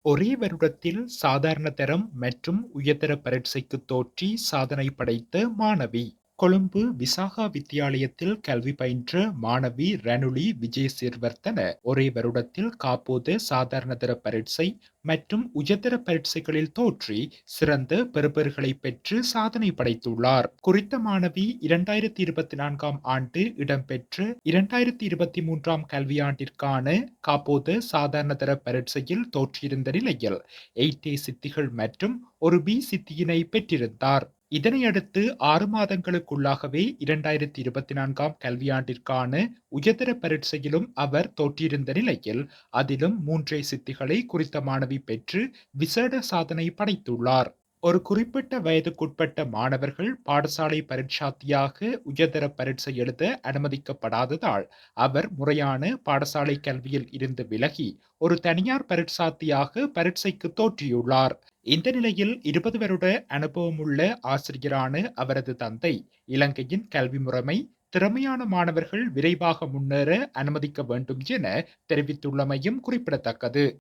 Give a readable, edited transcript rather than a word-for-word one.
ஒரே வருடத்தில் சாதாரண தரம் மற்றும் உயர்தர பரீட்சைக்கு தோற்றி சாதனை படைத்த மாணவி. கொழும்பு விசாகா வித்தியாலயத்தில் கல்வி பயின்ற மாணவி ரனுலி விஜயசீர்வர்த்தன ஒரே வருடத்தில் காப்போத சாதாரணதர பரீட்சை மற்றும் உயர்தர பரீட்சைகளில் தோற்றி சிறந்த பெறுபேறுகளை பெற்று சாதனை படைத்துள்ளார். குறித்த மாணவி 2024ஆம் ஆண்டு இடம்பெற்ற 2023ஆம் கல்வியாண்டிற்கான காப்போத சாதாரணதர பரீட்சையில் தோற்றியிருந்த நிலையில் 8A சித்திகள் மற்றும் ஒரு பி சித்தியினை பெற்றிருந்தார். இதனையடுத்து 6 மாதங்களுக்குள்ளாகவே 2024ஆம் கல்வியாண்டிற்கான உயர்தர பரீட்சையிலும் அவர் தோற்றியிருந்த நிலையில் அதிலும் 3 சித்திகளை குறித்த மாணவி பெற்று விசேட சாதனை படைத்துள்ளார். ஒரு குறிப்பிட்ட வயதுக்குட்பட்ட மாணவர்கள் பாடசாலை பரீட்சார்த்தியாக உயர்தர பரீட்சை எழுத அனுமதிக்கப்படாததால் அவர் முறையான பாடசாலை கல்வியில் இருந்து விலகி ஒரு தனியார் பரீட்சார்த்தியாக பரீட்சைக்கு தோற்றியுள்ளார். இந்த நிலையில் 20 வருட அனுபவமுள்ள ஆசிரியரான அவரது தந்தை இலங்கையின் கல்வி முறைமை திறமையான மாணவர்கள் விரைவாக முன்னேற அனுமதிக்க வேண்டும் என தெரிவித்துள்ளமையும் குறிப்பிடத்தக்கது.